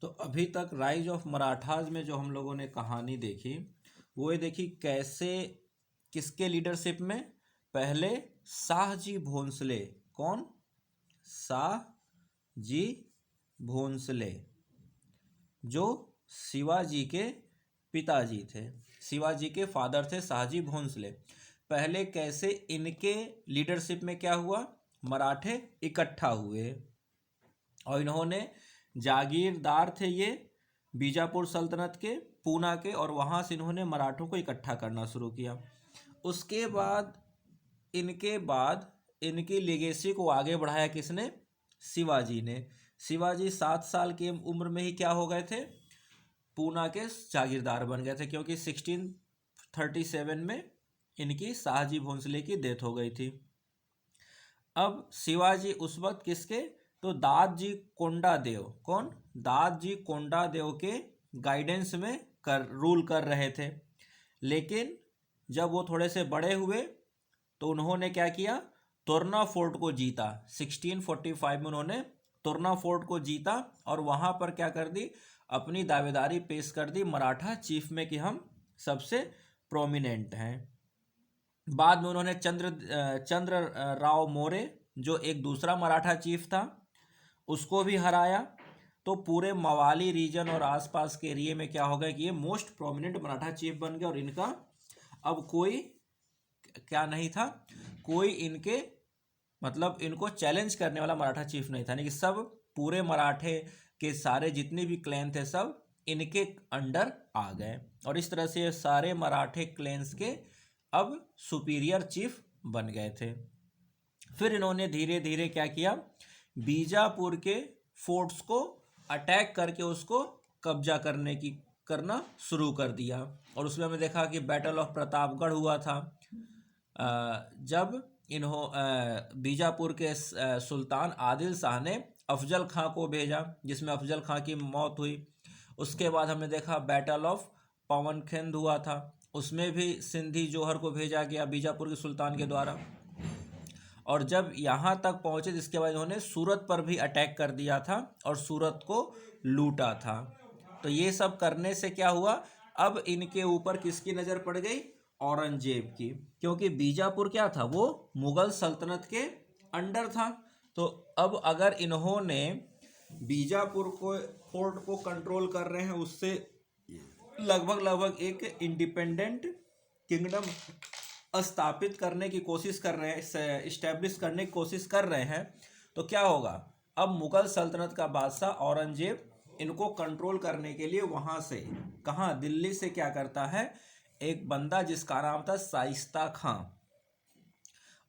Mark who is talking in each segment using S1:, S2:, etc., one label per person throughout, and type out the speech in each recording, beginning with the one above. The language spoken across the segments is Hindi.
S1: तो अभी तक राइज ऑफ मराठाज में जो हम लोगों ने कहानी देखी वो ये देखी कैसे किसके लीडरशिप में। पहले शाहजी भोंसले, कौन? शाहजी भोंसले जो शिवाजी के पिताजी थे, शिवाजी के फादर थे शाहजी भोंसले। पहले कैसे इनके लीडरशिप में क्या हुआ, मराठे इकट्ठा हुए और इन्होंने जागीरदार थे ये बीजापुर सल्तनत के, पूना के, और वहाँ से इन्होंने मराठों को इकट्ठा करना शुरू किया। उसके बाद इनकी लेगेसी को आगे बढ़ाया किसने? शिवाजी ने। शिवाजी 7 साल की उम्र में ही क्या हो गए थे? पूना के जागीरदार बन गए थे, क्योंकि 1637 में इनकी शाहजी भोंसले की डेथ हो गई थी। अब शिवाजी उस वक्त किसके? तो दादजी कोंडादेव, कौन? दादजी कोंडादेव के गाइडेंस में रूल कर रहे थे। लेकिन जब वो थोड़े से बड़े हुए तो उन्होंने क्या किया? तोरना फोर्ट को जीता। 1645 में उन्होंने तोरना फोर्ट को जीता और वहाँ पर क्या कर दी? अपनी दावेदारी पेश कर दी मराठा चीफ में कि हम सबसे प्रोमिनेंट हैं। बाद में उन्होंने चंद्र राव मोरे जो एक दूसरा मराठा चीफ था उसको भी हराया। तो पूरे मवाली रीजन और आसपास के एरिया में क्या हो गया कि ये मोस्ट प्रोमिनेंट मराठा चीफ बन गए और इनका अब कोई क्या नहीं था, कोई इनके मतलब इनको चैलेंज करने वाला मराठा चीफ नहीं था। यानी कि सब पूरे मराठे के सारे जितने भी क्लैन थे सब इनके अंडर आ गए और इस तरह से सारे मराठे क्लैंस के अब सुपीरियर चीफ बन गए थे। फिर इन्होंने धीरे धीरे क्या किया? बीजापुर के फोर्ट्स को अटैक करके उसको कब्जा करना शुरू कर दिया। और उसमें हमने देखा कि बैटल ऑफ प्रतापगढ़ हुआ था जब बीजापुर के सुल्तान आदिल शाह ने अफजल खां को भेजा, जिसमें अफजल खां की मौत हुई। उसके बाद हमने देखा बैटल ऑफ पवनखिंद हुआ था, उसमें भी सिंधी जौहर को भेजा गया बीजापुर के सुल्तान के द्वारा। और जब यहाँ तक पहुँचे इसके बाद इन्होंने सूरत पर भी अटैक कर दिया था और सूरत को लूटा था। तो ये सब करने से क्या हुआ? अब इनके ऊपर किसकी नज़र पड़ गई? औरंगजेब की, क्योंकि बीजापुर क्या था? वो मुगल सल्तनत के अंडर था। तो अब अगर इन्होंने बीजापुर को फोर्ट को कंट्रोल कर रहे हैं, उससे लगभग एक इंडिपेंडेंट किंगडम स्थापित करने की कोशिश कर रहे हैं, इस्टेब्लिश करने की कोशिश कर रहे हैं, तो क्या होगा? अब मुगल सल्तनत का बादशाह औरंगजेब इनको कंट्रोल करने के लिए वहाँ से कहाँ? दिल्ली से क्या करता है? एक बंदा जिसका नाम था शाइस्ता खां,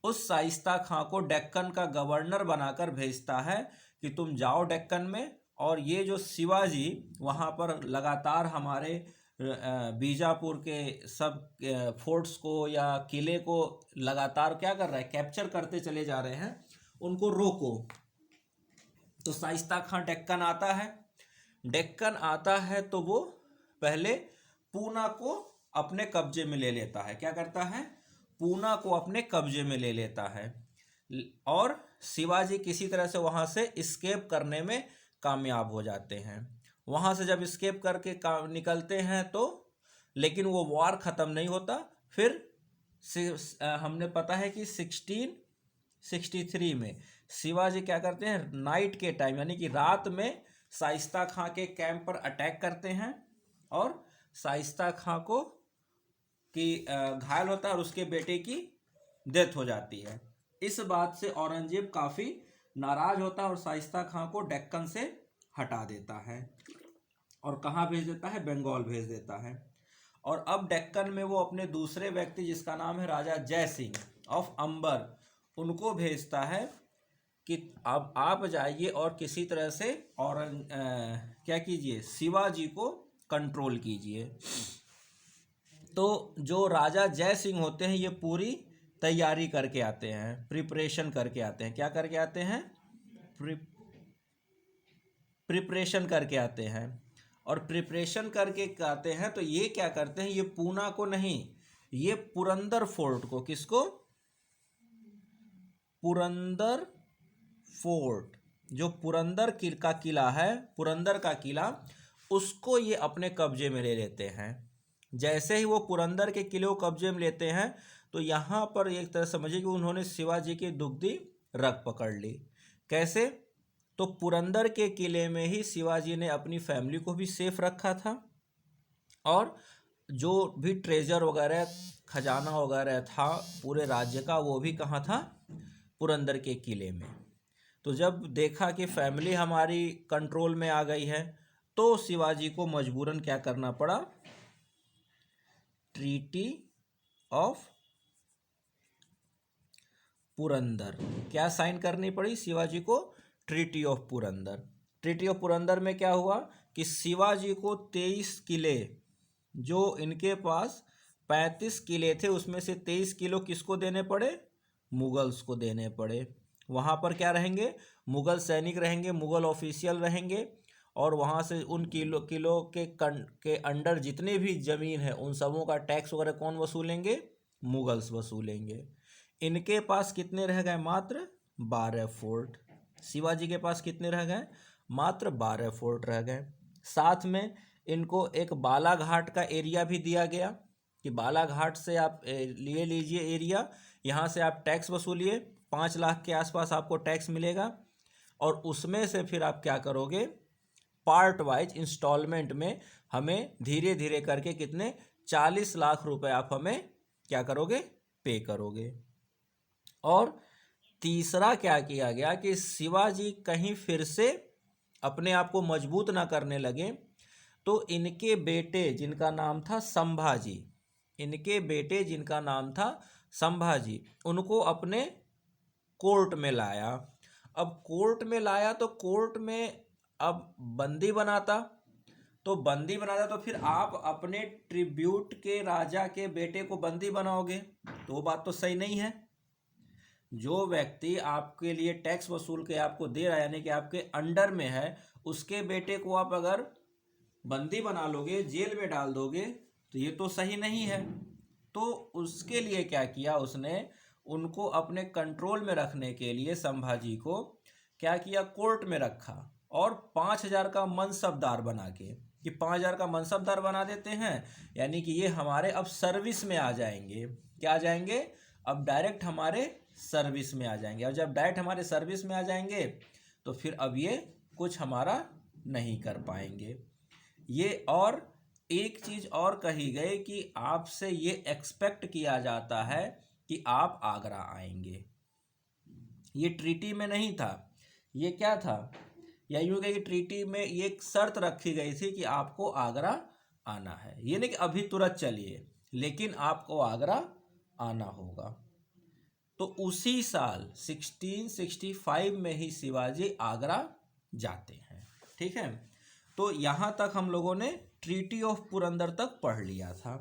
S1: उस शाइस्ता खां को डेक्कन का गवर्नर बनाकर भेजता है कि तुम जाओ डेक्कन में और ये जो शिवाजी वहाँ पर लगातार हमारे बीजापुर के सब फोर्ट्स को या किले को लगातार क्या कर रहा है? कैप्चर करते चले जा रहे हैं, उनको रोको। तो शाइस्ता खां डेक्कन आता है। डेक्कन आता है तो वो पहले पूना को अपने कब्जे में ले लेता है। क्या करता है? पूना को अपने कब्जे में ले लेता है और शिवाजी किसी तरह से वहाँ से एस्केप करने में कामयाब हो जाते हैं। वहाँ से जब एस्केप करके निकलते हैं तो लेकिन वो वॉर ख़त्म नहीं होता। फिर हमने पता है कि 1663 में शिवाजी क्या करते हैं? नाइट के टाइम यानी कि रात में शाइस्ता खां के कैंप पर अटैक करते हैं और शाइस्ता खां को घायल होता है और उसके बेटे की डेथ हो जाती है। इस बात से औरंगजेब काफ़ी नाराज होता है और शाइस्ता खां को डेक्कन से हटा देता है और कहाँ भेज देता है? बंगाल भेज देता है। और अब डेक्कन में वो अपने दूसरे व्यक्ति जिसका नाम है राजा जय सिंह ऑफ अंबर, उनको भेजता है कि अब आप जाइए और किसी तरह से क्या कीजिए? शिवाजी को कंट्रोल कीजिए। तो जो राजा जय सिंह होते हैं ये पूरी तैयारी करके आते हैं, प्रिपरेशन करके आते हैं। क्या करके आते हैं? प्रिपरेशन करके आते हैं। और प्रिपरेशन करके आते हैं तो ये क्या करते हैं? ये पूना को नहीं, ये पुरंदर फोर्ट को, किसको? पुरंदर फोर्ट, जो पुरंदर का किला है, पुरंदर का किला, उसको ये अपने कब्जे में ले लेते हैं। जैसे ही वो पुरंदर के किले को कब्जे में लेते हैं तो यहाँ पर एक तरह समझिए कि उन्होंने शिवाजी की दुग्धी रग पकड़ ली। कैसे? तो पुरंदर के किले में ही शिवाजी ने अपनी फैमिली को भी सेफ रखा था और जो भी ट्रेजर वगैरह, खजाना वगैरह था पूरे राज्य का, वो भी कहाँ था? पुरंदर के किले में। तो जब देखा कि फैमिली हमारी कंट्रोल में आ गई है तो शिवाजी को मजबूरन क्या करना पड़ा? ट्रीटी ऑफ पुरंदर क्या साइन करनी पड़ी शिवाजी को? Treaty of Purandar. Treaty of Purandar में क्या हुआ कि शिवाजी को 23 किले, जो इनके पास 35 किले थे उसमें से 23 किलो किसको देने पड़े? मुगल्स को देने पड़े। वहाँ पर क्या रहेंगे? मुगल सैनिक रहेंगे, मुगल ऑफिशियल रहेंगे और वहाँ से उन किलो के अंडर जितने भी ज़मीन है उन सबों का टैक्स वगैरह कौन वसूलेंगे? मुगल्स वसूलेंगे। इनके पास कितने रह गए? मात्र 12 फोर्ट। शिवाजी के पास कितने रह गए? मात्र 12 फोर्ट रह गए। साथ में इनको एक बालाघाट का एरिया भी दिया गया कि बालाघाट से आप ले लीजिए एरिया, यहाँ से आप टैक्स वसूलिए, 5 लाख के आसपास आपको टैक्स मिलेगा और उसमें से फिर आप क्या करोगे? पार्ट वाइज इंस्टॉलमेंट में हमें धीरे धीरे करके कितने? 40 लाख रुपए आप हमें क्या करोगे? पे करोगे। और तीसरा क्या किया गया कि शिवाजी कहीं फिर से अपने आप को मजबूत ना करने लगे तो इनके बेटे जिनका नाम था संभाजी, इनके बेटे जिनका नाम था संभाजी, उनको अपने कोर्ट में लाया। अब कोर्ट में लाया तो कोर्ट में अब बंदी बनाता, तो बंदी बनाता तो फिर आप अपने ट्रिब्यूट के राजा के बेटे को बंदी बनाओगे, तो वो बात तो सही नहीं है। जो व्यक्ति आपके लिए टैक्स वसूल के आपको दे रहा है यानी कि आपके अंडर में है, उसके बेटे को आप अगर बंदी बना लोगे, जेल में डाल दोगे, तो ये तो सही नहीं है। तो उसके लिए क्या किया उसने? उनको अपने कंट्रोल में रखने के लिए संभाजी को क्या किया? कोर्ट में रखा और 5,000 का मनसबदार बना के, कि 5,000 का मनसबदार बना देते हैं यानी कि ये हमारे अब सर्विस में आ जाएंगे। क्या आ जाएंगे? अब डायरेक्ट हमारे सर्विस में आ जाएंगे। और जब डायरेक्ट हमारे सर्विस में आ जाएंगे तो फिर अब ये कुछ हमारा नहीं कर पाएंगे। ये और एक चीज़ और कही गई कि आपसे ये एक्सपेक्ट किया जाता है कि आप आगरा आएंगे। ये ट्रीटी में नहीं था, ये क्या था? या यूँ कहिए कि ट्रीटी में ये एक शर्त रखी गई थी कि आपको आगरा आना है। ये नहीं कि अभी तुरंत चलिए, लेकिन आपको आगरा आना होगा। तो उसी साल 1665 में ही शिवाजी आगरा जाते हैं। ठीक है, तो यहाँ तक हम लोगों ने ट्रीटी ऑफ पुरंदर तक पढ़ लिया था।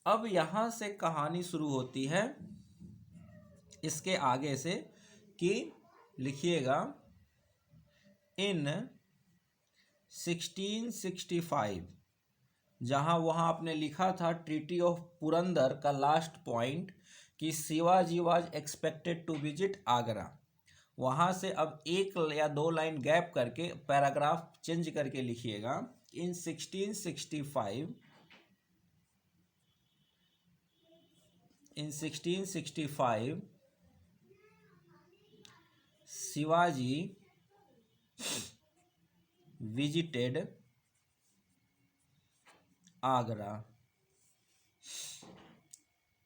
S1: अब यहाँ से कहानी शुरू होती है इसके आगे से कि लिखिएगा इन 1665, जहाँ वहाँ आपने लिखा था ट्रीटी ऑफ पुरंदर का लास्ट पॉइंट कि Shivaji was expected to visit Agra, वहाँ से अब 1 या 2 लाइन गैप करके पैराग्राफ चेंज करके लिखिएगा इन 1665 शिवाजी विजिटेड आगरा।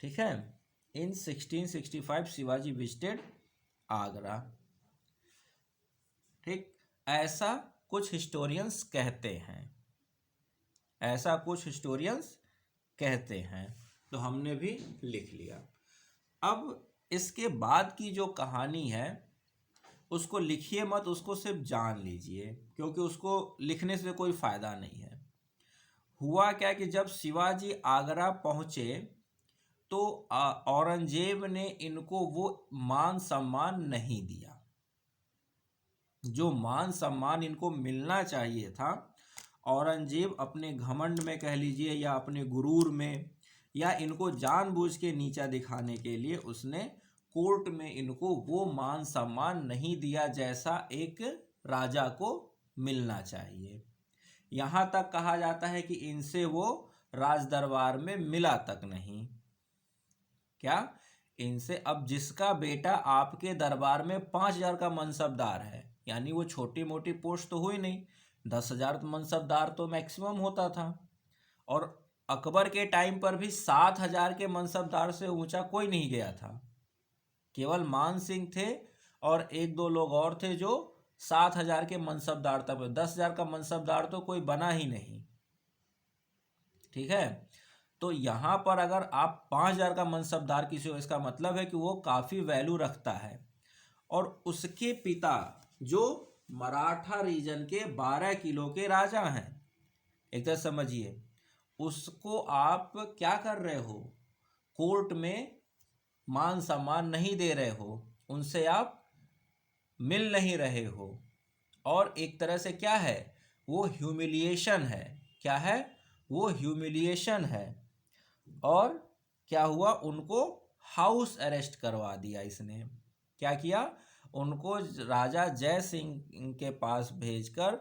S1: ठीक है, इन 1665 शिवाजी विजिटेड आगरा। ठीक, ऐसा कुछ हिस्टोरियंस कहते हैं, ऐसा कुछ हिस्टोरियंस कहते हैं, तो हमने भी लिख लिया। अब इसके बाद की जो कहानी है उसको लिखिए मत, उसको सिर्फ जान लीजिए, क्योंकि उसको लिखने से कोई फ़ायदा नहीं है। हुआ क्या कि जब शिवाजी आगरा पहुँचे तो औरंगजेब ने इनको वो मान सम्मान नहीं दिया जो मान सम्मान इनको मिलना चाहिए था। औरंगजेब अपने घमंड में कह लीजिए या अपने गुरूर में या इनको जानबूझ के नीचा दिखाने के लिए उसने कोर्ट में इनको वो मान सम्मान नहीं दिया जैसा एक राजा को मिलना चाहिए। यहाँ तक कहा जाता है कि इनसे वो राज दरबार में मिला तक नहीं। क्या? इनसे, अब जिसका बेटा आपके दरबार में 5,000 का मनसबदार है, यानी वो छोटी मोटी पोस्ट तो हुई नहीं, 10,000 मनसबदार तो मैक्सिमम होता था। और अकबर के टाइम पर भी 7,000 के मनसबदार से ऊंचा कोई नहीं गया था। केवल मान सिंह थे और एक दो लोग और थे जो 7,000 के मनसबदार तक। 10,000 का मनसबदार तो कोई बना ही नहीं। ठीक है, तो यहाँ पर अगर आप 5,000 का मनसबदार किसी हो, इसका मतलब है कि वो काफ़ी वैल्यू रखता है। और उसके पिता जो मराठा रीजन के 12 किलो के राजा हैं, एक तरह समझिए, उसको आप क्या कर रहे हो, कोर्ट में मान सम्मान नहीं दे रहे हो, उनसे आप मिल नहीं रहे हो। और एक तरह से क्या है, वो ह्यूमिलिएशन है। क्या है? वो ह्यूमिलिएशन है। और क्या हुआ, उनको हाउस अरेस्ट करवा दिया इसने। क्या किया? उनको राजा जय सिंह के पास भेजकर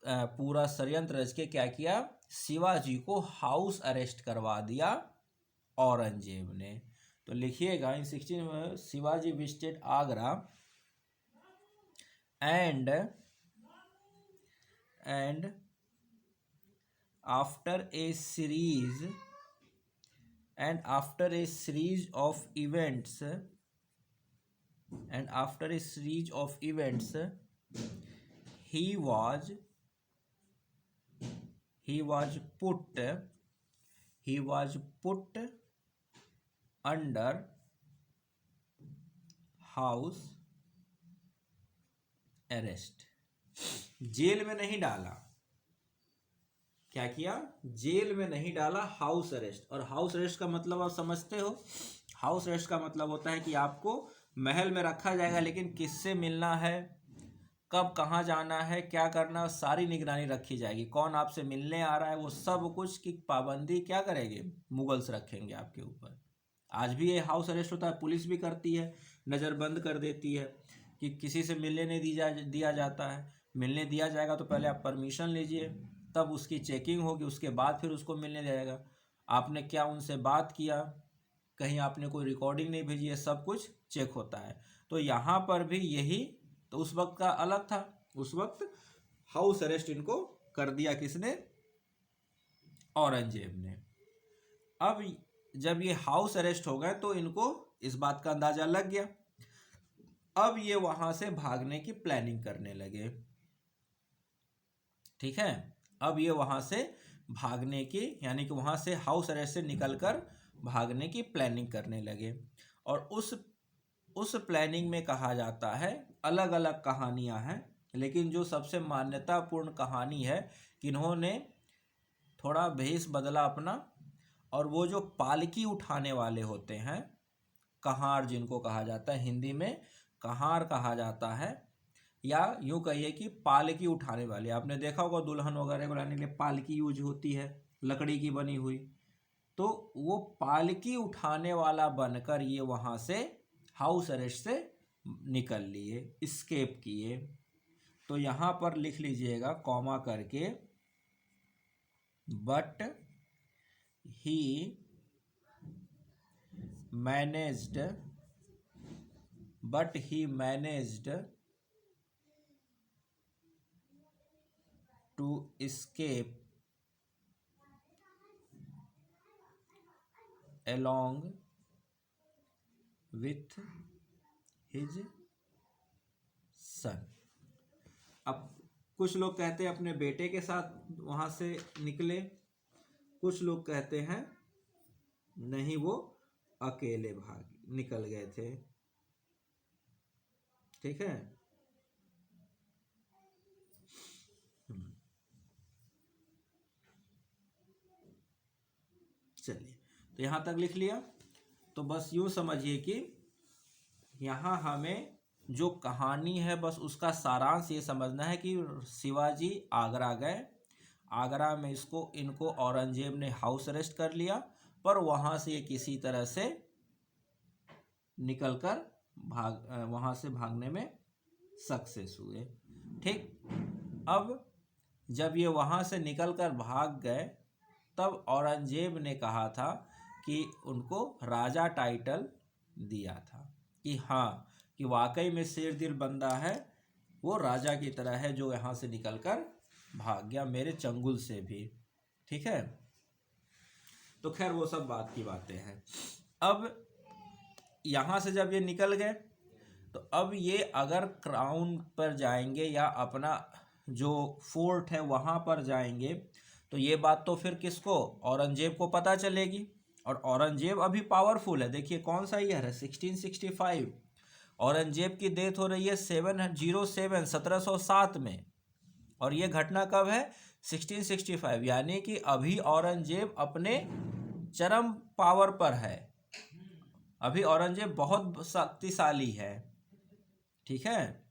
S1: पूरा षड्यंत्र रच के क्या किया, शिवाजी को हाउस अरेस्ट करवा दिया औरंगजेब ने। तो लिखिएगा, इन 16 Shivaji visited Agra and after a series of events he was put under house arrest. Jail में नहीं डाला। क्या किया? जेल में नहीं डाला, हाउस अरेस्ट। और हाउस अरेस्ट का मतलब आप समझते हो, हाउस अरेस्ट का मतलब होता है कि आपको महल में रखा जाएगा, लेकिन किससे मिलना है, कब कहाँ जाना है, क्या करना, सारी निगरानी रखी जाएगी। कौन आपसे मिलने आ रहा है, वो सब कुछ की पाबंदी क्या करेंगे, मुगल्स रखेंगे आपके ऊपर। आज भी ये हाउस अरेस्ट होता है, पुलिस भी करती है, नज़रबंद कर देती है कि किसी से मिलने नहीं दिया जाता है। मिलने दिया जाएगा तो पहले आप परमिशन लीजिए, तब उसकी चेकिंग होगी, उसके बाद फिर उसको मिलने दिया जाएगा। आपने क्या उनसे बात किया, कहीं आपने कोई रिकॉर्डिंग नहीं भेजी है, सब कुछ चेक होता है। तो यहाँ पर भी यही, तो उस वक्त का अलग था। उस वक्त हाउस अरेस्ट इनको कर दिया किसने, औरंगजेब ने। अब जब ये हाउस अरेस्ट हो गए तो इनको इस बात का अंदाजा लग गया। अब ये वहां से भागने की प्लानिंग करने लगे। ठीक है, अब ये वहां से भागने की, यानी कि वहां से हाउस अरेस्ट से निकलकर भागने की प्लानिंग करने लगे। और उस प्लानिंग में कहा जाता है, अलग अलग कहानियां हैं, लेकिन जो सबसे मान्यतापूर्ण कहानी है कि इन्होंने थोड़ा भेष बदला अपना, और वो जो पालकी उठाने वाले होते हैं, कहार जिनको कहा जाता है, हिंदी में कहार कहा जाता है, या यूं कहिए कि पालकी उठाने वाले। आपने देखा होगा दुल्हन वगैरह को लाने के लिए पालकी यूज होती है, लकड़ी की बनी हुई। तो वो पालकी उठाने वाला बनकर ये वहां से हाउस अरेस्ट से निकल लिए, एस्केप किए। तो यहाँ पर लिख लीजिएगा कॉमा करके, but he managed to escape along with his son। अब कुछ लोग कहते हैं अपने बेटे के साथ वहां से निकले, कुछ लोग कहते हैं नहीं, वो अकेले निकल गए थे। ठीक है, चलिए, तो यहां तक लिख लिया। तो बस यूं समझिए कि यहाँ हमें जो कहानी है, बस उसका सारांश ये समझना है कि शिवाजी आगरा गए, आगरा में इनको औरंगजेब ने हाउस अरेस्ट कर लिया, पर वहाँ से ये किसी तरह से निकलकर वहाँ से भागने में सक्सेस हुए। ठीक, अब जब ये वहाँ से निकल कर भाग गए तब औरंगजेब ने कहा था कि उनको राजा टाइटल दिया था कि हाँ, कि वाकई में शेर दिल बंदा है, वो राजा की तरह है जो यहाँ से निकलकर भाग गया मेरे चंगुल से भी। ठीक है, तो खैर वो सब बात की बातें हैं। अब यहाँ से जब ये निकल गए तो अब ये अगर क्राउन पर जाएंगे या अपना जो फोर्ट है वहाँ पर जाएंगे तो ये बात तो फिर किसको, औरंगजेब को पता चलेगी। और औरंगजेब अभी पावरफुल है। देखिए कौन सा ईयर है, 1665। औरंगजेब की डेथ हो रही है 1707 में, और ये घटना कब है, 1665। यानी कि अभी औरंगजेब अपने चरम पावर पर है, अभी औरंगजेब बहुत शक्तिशाली है। ठीक है,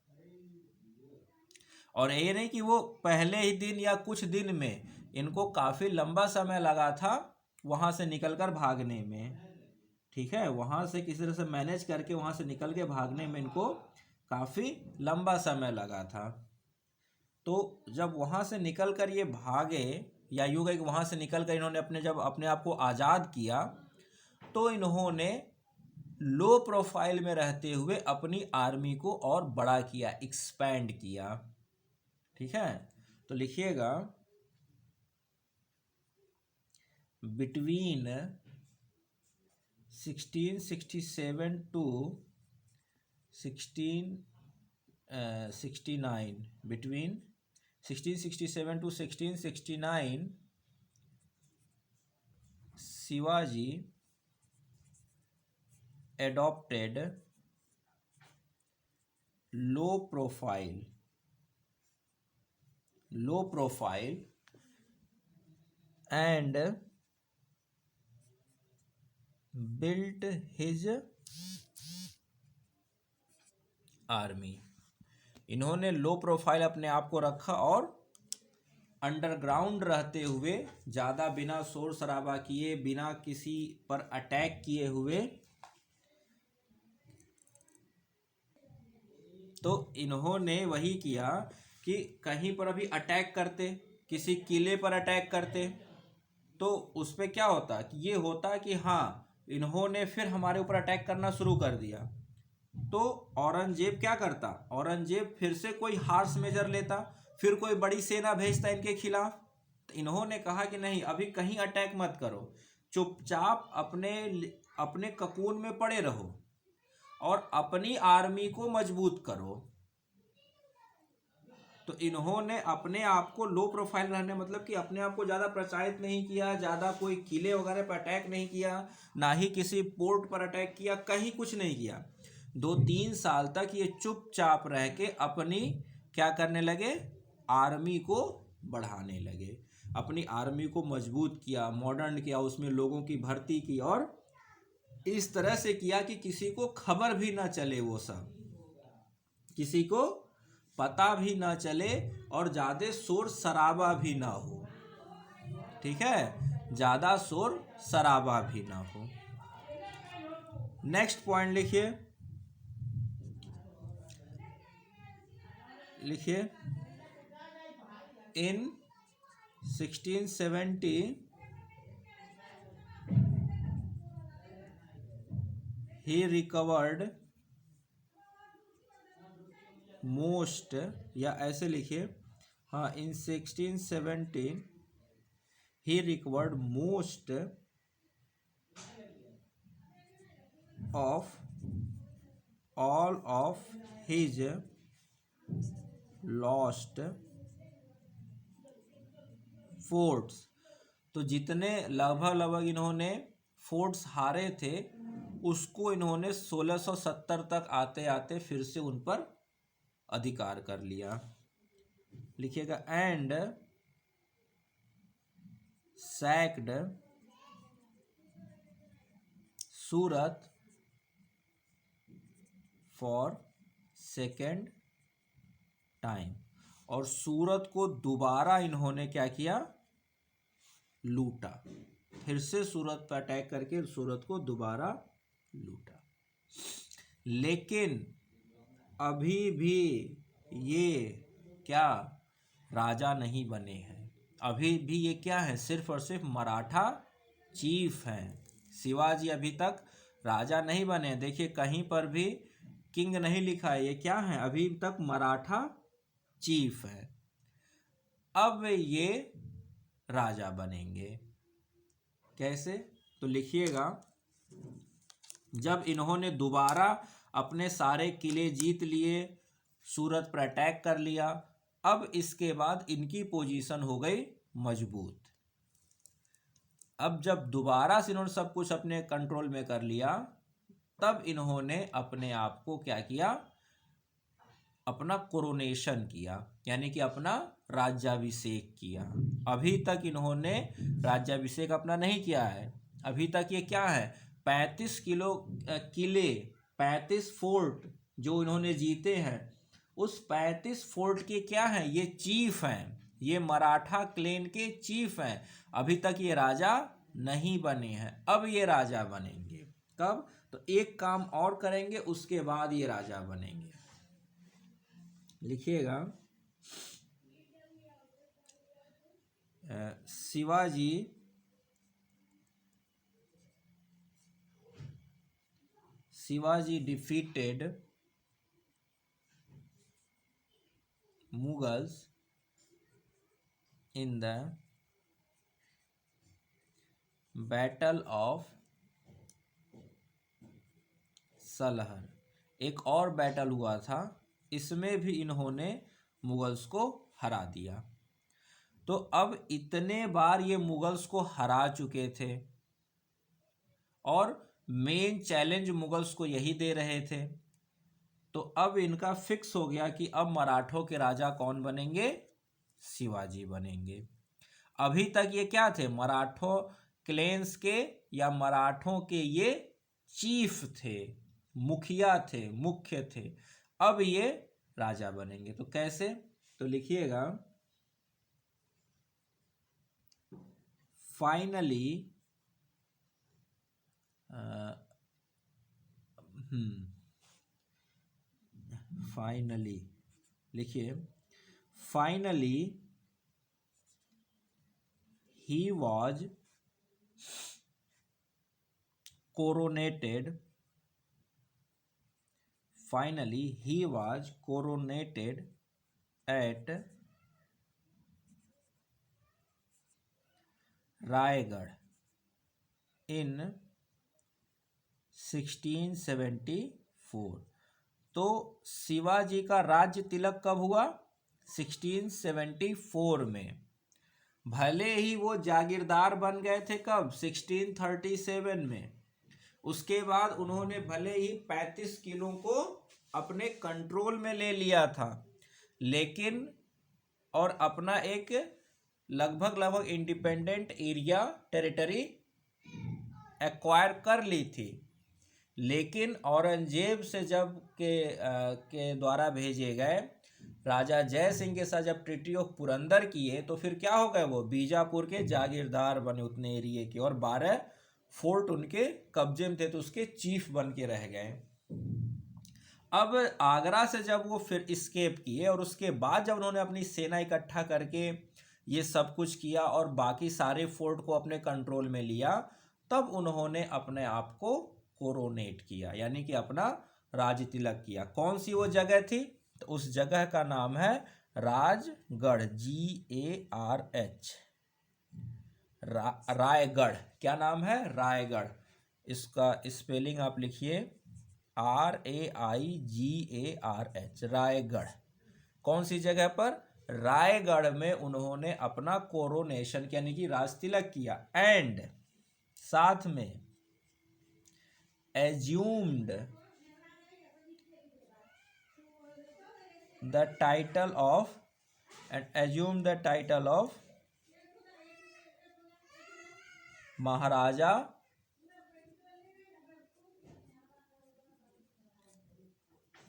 S1: और ये नहीं कि वो पहले ही दिन या कुछ दिन में, इनको काफ़ी लंबा समय लगा था वहाँ से निकलकर भागने में। ठीक है, वहाँ से किसी तरह से मैनेज करके वहाँ से निकल के भागने में इनको काफ़ी लंबा समय लगा था। तो जब वहाँ से निकल कर ये भागे, या यूँ कहें कि वहाँ से निकल कर इन्होंने जब अपने आप को आज़ाद किया तो इन्होंने लो प्रोफाइल में रहते हुए अपनी आर्मी को और बड़ा किया, एक्सपैंड किया। ठीक है, तो लिखिएगा between 1667 to 1669, between 1667 to 1669 Shivaji adopted low profile and built his army। इन्होंने लो प्रोफाइल अपने आप को रखा और अंडरग्राउंड रहते हुए, ज़्यादा बिना शोर शराबा किए, बिना किसी पर अटैक किए हुए, तो इन्होंने वही किया कि कहीं पर अभी अटैक करते, किसी किले पर अटैक करते, तो उस पर क्या होता कि ये होता कि हाँ इन्होंने फिर हमारे ऊपर अटैक करना शुरू कर दिया, तो औरंगजेब क्या करता, औरंगजेब फिर से कोई हार्श मेजर लेता, फिर कोई बड़ी सेना भेजता इनके खिलाफ। तो इन्होंने कहा कि नहीं, अभी कहीं अटैक मत करो, चुपचाप अपने अपने ककून में पड़े रहो और अपनी आर्मी को मजबूत करो। तो इन्होंने अपने आप को लो प्रोफाइल रहने, मतलब कि अपने आप को ज़्यादा प्रचारित नहीं किया, ज़्यादा कोई किले वगैरह पर अटैक नहीं किया, ना ही किसी पोर्ट पर अटैक किया, कहीं कुछ नहीं किया। 2-3 साल तक ये चुपचाप रह के अपनी क्या करने लगे, आर्मी को बढ़ाने लगे, अपनी आर्मी को मजबूत किया, मॉडर्न किया, उसमें लोगों की भर्ती की, और इस तरह से किया कि किसी को खबर भी ना चले, वो सब किसी को पता भी ना चले और ज़्यादा शोर शराबा भी ना हो। ठीक है, ज़्यादा शोर शराबा भी ना हो। नेक्स्ट पॉइंट लिखिए, इन 1670 he recovered मोस्ट, या ऐसे लिखिए, हाँ, इन 1617 he recovered most of all of his lost forts। तो जितने लगभग इन्होंने फोर्ट्स हारे थे उसको इन्होंने 1670 तक आते आते फिर से उन पर अधिकार कर लिया। लिखिएगा and sacked Surat for second time. और सूरत को दोबारा इन्होंने क्या किया, लूटा, फिर से सूरत पर अटैक करके सूरत को दोबारा लूटा। लेकिन अभी भी ये क्या राजा नहीं बने हैं। अभी भी ये क्या है, सिर्फ और सिर्फ मराठा चीफ हैं। शिवाजी अभी तक राजा नहीं बने हैं। देखिए कहीं पर भी किंग नहीं लिखा है, ये क्या है, अभी तक मराठा चीफ है। अब ये राजा बनेंगे कैसे, तो लिखिएगा, जब इन्होंने दोबारा अपने सारे किले जीत लिए, सूरत पर अटैक कर लिया, अब इसके बाद इनकी पोजीशन हो गई मजबूत। अब जब दोबारा से इन्होंने सब कुछ अपने कंट्रोल में कर लिया, तब इन्होंने अपने आप को क्या किया, अपना कोरोनेशन किया, यानी कि अपना राज्याभिषेक किया। अभी तक इन्होंने राज्याभिषेक अपना नहीं किया है। अभी तक ये क्या है, 35 किले, 35 फोर्ट जो इन्होंने जीते हैं, उस 35 फोर्ट के क्या हैं, ये चीफ हैं, ये मराठा क्लेन के चीफ हैं। अभी तक ये राजा नहीं बने हैं, अब ये राजा बनेंगे। कब, तो एक काम और करेंगे, उसके बाद ये राजा बनेंगे। लिखिएगा, Shivaji defeated Mughals in the battle of Salher. एक और बैटल हुआ था, इसमें भी इन्होंने मुगल्स को हरा दिया। तो अब इतने बार ये मुगल्स को हरा चुके थे और मेन चैलेंज मुगल्स को यही दे रहे थे, तो अब इनका फिक्स हो गया कि अब मराठों के राजा कौन बनेंगे, शिवाजी बनेंगे। अभी तक ये क्या थे, मराठों क्लेंस के या मराठों के ये चीफ थे, मुखिया थे, मुख्य थे। अब ये राजा बनेंगे। तो कैसे, तो लिखिएगा, फाइनली फाइनली लिखिए, finally he was coronated, finally he was coronated at Raigarh in 1674। तो शिवाजी का राज्य तिलक कब हुआ, 1674 में। भले ही वो जागीरदार बन गए थे कब, 1637 में। उसके बाद उन्होंने भले ही 35 किलों को अपने कंट्रोल में ले लिया था, लेकिन और अपना एक लगभग इंडिपेंडेंट एरिया, टेरिटरी एक्वायर कर ली थी। लेकिन औरंगजेब से जब के द्वारा भेजे गए, राजा जय सिंह के साथ जब ट्रीटी ऑफ पुरंदर किए, तो फिर क्या हो गए, वो बीजापुर के जागीरदार बने उतने एरिए के, और 12 फोर्ट उनके कब्जे में थे, तो उसके चीफ बन के रह गए। अब आगरा से जब वो फिर इस्केप किए, और उसके बाद जब उन्होंने अपनी सेना इकट्ठा करके ये सब कुछ किया और बाकी सारे फोर्ट को अपने कंट्रोल में लिया, तब उन्होंने अपने आप को कोरोनेट किया, यानी कि अपना राज तिलक किया। कौन सी वो जगह थी, तो उस जगह का नाम है राजगढ़, GARH, रायगढ़। क्या नाम है, रायगढ़। इसका स्पेलिंग आप लिखिए, RAIGARH, रायगढ़। कौन सी जगह पर, रायगढ़ में उन्होंने अपना कोरोनेशन यानी कि राज तिलक किया, एंड साथ में एज्यूम्ड द टाइटल ऑफ महाराजा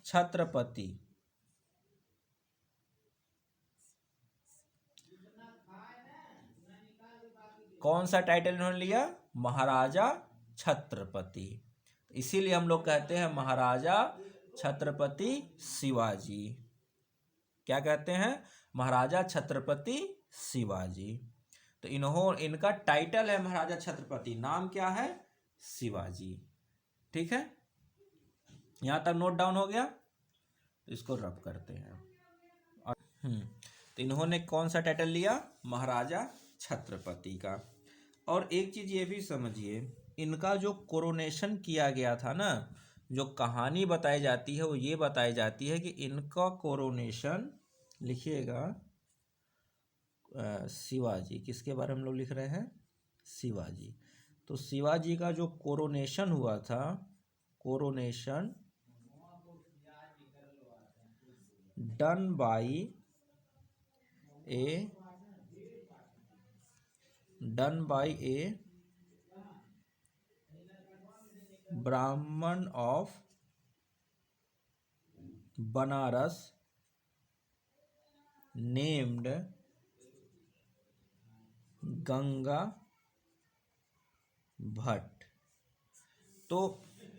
S1: छत्रपति। कौन सा टाइटल इन्होंने लिया, महाराजा छत्रपति। इसीलिए हम लोग कहते हैं महाराजा छत्रपति शिवाजी। क्या कहते हैं? महाराजा छत्रपति शिवाजी। तो इनका टाइटल है महाराजा छत्रपति, नाम क्या है? शिवाजी। ठीक है, यहां तक नोट डाउन हो गया? तो इसको रब करते हैं। और तो इन्होंने कौन सा टाइटल लिया? महाराजा छत्रपति का। और एक चीज ये भी समझिए, इनका जो कोरोनेशन किया गया था ना, जो कहानी बताई जाती है वो ये बताई जाती है कि इनका कोरोनेशन, लिखिएगा शिवाजी, किसके बारे में हम लोग लिख रहे हैं? शिवाजी। तो शिवाजी का जो कोरोनेशन हुआ था, कोरोनेशन डन बाई ए ब्राह्मण ऑफ बनारस नेम्ड गंगा भट्ट। तो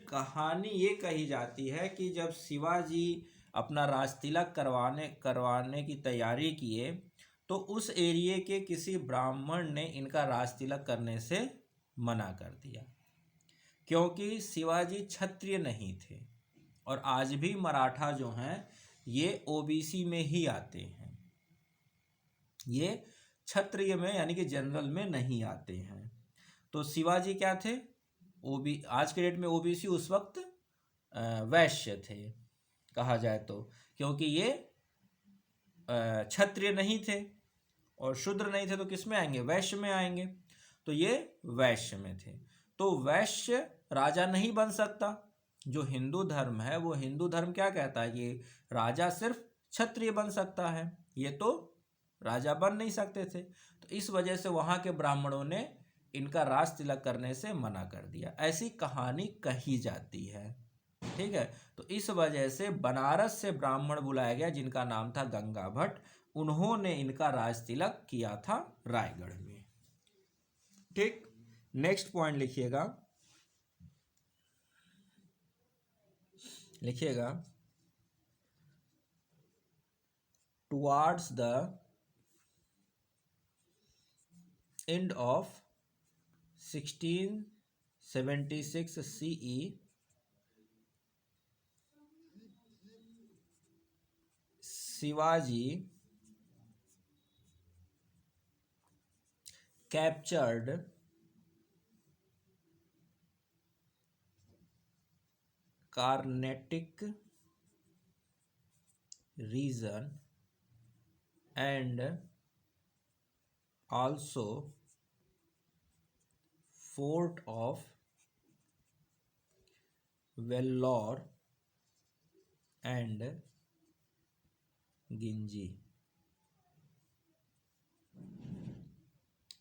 S1: कहानी ये कही जाती है कि जब शिवाजी अपना राज तिलक करवाने की तैयारी किए, तो उस एरिया के किसी ब्राह्मण ने इनका राज तिलक करने से मना कर दिया, क्योंकि शिवाजी क्षत्रिय नहीं थे। और आज भी मराठा जो हैं ये ओबीसी में ही आते हैं, ये क्षत्रिय में यानी कि जनरल में नहीं आते हैं। तो शिवाजी क्या थे? आज के डेट में ओबीसी, उस वक्त वैश्य थे कहा जाए तो, क्योंकि ये क्षत्रिय नहीं थे और शूद्र नहीं थे, तो किस में आएंगे? वैश्य में आएंगे। तो ये वैश्य में थे। तो वैश्य राजा नहीं बन सकता। जो हिंदू धर्म है वो हिंदू धर्म क्या कहता है कि राजा सिर्फ क्षत्रिय बन सकता है, ये तो राजा बन नहीं सकते थे। तो इस वजह से वहां के ब्राह्मणों ने इनका राज तिलक करने से मना कर दिया, ऐसी कहानी कही जाती है। ठीक है, तो इस वजह से बनारस से ब्राह्मण बुलाया गया जिनका नाम था गंगा भट्ट, उन्होंने इनका राज तिलक किया था रायगढ़ में। ठीक, नेक्स्ट पॉइंट लिखिएगा, towards the end of 1676 CE, Shivaji captured Carnatic region and also fort of Vellore and Ginji,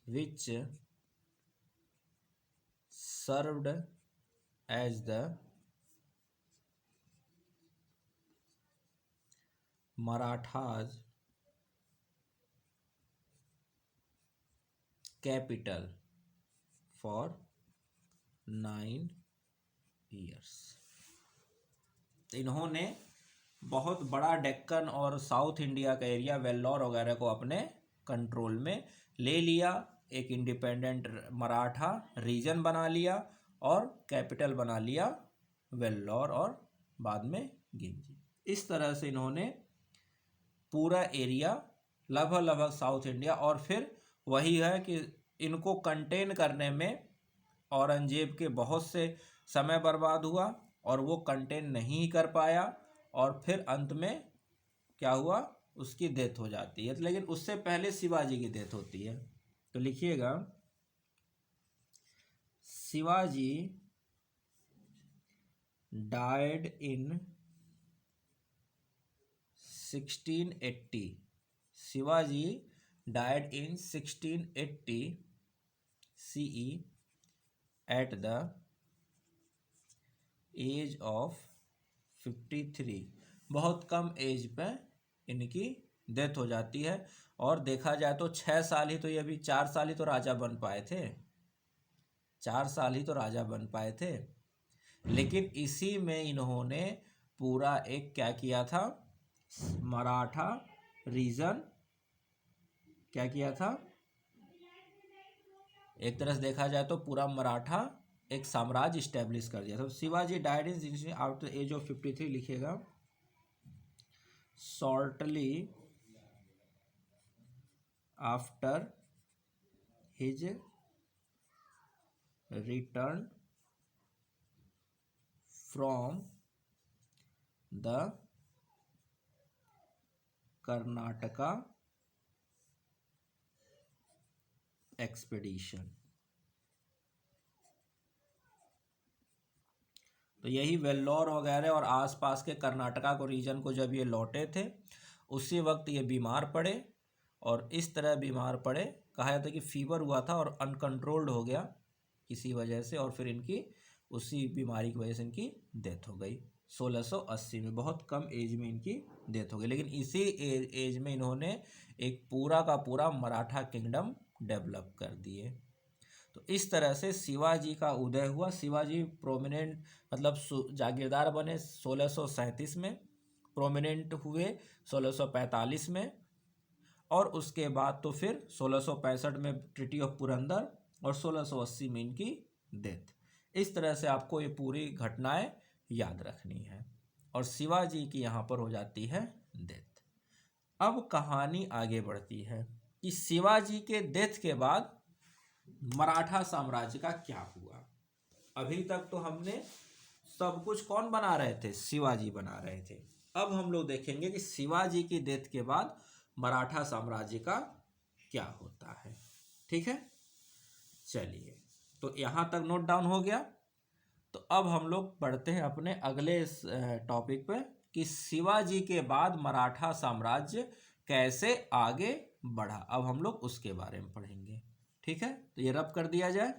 S1: which served as the Marathas' capital for 9 years। इन्होंने बहुत बड़ा डेक्कन और साउथ इंडिया का एरिया, वेल्लोर वगैरह को अपने कंट्रोल में ले लिया, एक इंडिपेंडेंट मराठा रीजन बना लिया और कैपिटल बना लिया वेल्लोर और बाद में गिंजी। इस तरह से इन्होंने पूरा एरिया लगभग साउथ इंडिया, और फिर वही है कि इनको कंटेन करने में औरंगजेब के बहुत से समय बर्बाद हुआ और वो कंटेन नहीं कर पाया, और फिर अंत में क्या हुआ, उसकी डेथ हो जाती है। लेकिन उससे पहले शिवाजी की डेथ होती है। तो लिखिएगा, Shivaji died in 1680, Shivaji died in 1680 CE at the age of 53। बहुत कम एज पे इनकी डेथ हो जाती है। और देखा जाए तो 6 साल ही तो, ये अभी 4 साल ही तो राजा बन पाए थे, 4 साल ही तो राजा बन पाए थे। लेकिन इसी में इन्होंने पूरा एक क्या किया था, मराठा रीजन क्या किया था, एक तरह से देखा जाए तो पूरा मराठा एक साम्राज्य स्टैब्लिश कर दिया था। तो Shivaji died in after age of 53, लिखिएगा shortly after his return from the Karnataka expedition. तो यही वेल्लोर वगैरह और आसपास के कर्नाटका को रीजन को जब ये लौटे थे, उसी वक्त ये बीमार पड़े, और इस तरह बीमार पड़े, कहा जाता है कि फीवर हुआ था और अनकंट्रोल्ड हो गया किसी वजह से, और फिर इनकी उसी बीमारी की वजह से इनकी डेथ हो गई 1680 में। बहुत कम एज में इनकी डेथ हो गई, लेकिन इसी एज में इन्होंने एक पूरा का पूरा मराठा किंगडम डेवलप कर दिए। तो इस तरह से शिवाजी का उदय हुआ। शिवाजी प्रोमिनेंट मतलब जागीरदार बने 1637 में, प्रोमिनेंट हुए 1645 में, और उसके बाद तो फिर 1665 में ट्रीटी ऑफ पुरंदर, और 1680 में इनकी डेथ। इस तरह से आपको ये पूरी घटनाएं याद रखनी है, और शिवाजी की यहाँ पर हो जाती है डेथ। अब कहानी आगे बढ़ती है कि शिवाजी के डेथ के बाद मराठा साम्राज्य का क्या हुआ। अभी तक तो हमने सब कुछ कौन बना रहे थे, शिवाजी बना रहे थे। अब हम लोग देखेंगे कि शिवाजी की डेथ के बाद मराठा साम्राज्य का क्या होता है। ठीक है, चलिए, तो यहाँ तक नोट डाउन हो गया। तो अब हम लोग पढ़ते हैं अपने अगले टॉपिक पे कि शिवाजी के बाद मराठा साम्राज्य कैसे आगे बढ़ा। अब हम लोग उसके बारे में पढ़ेंगे। ठीक है, तो ये रब कर दिया जाए।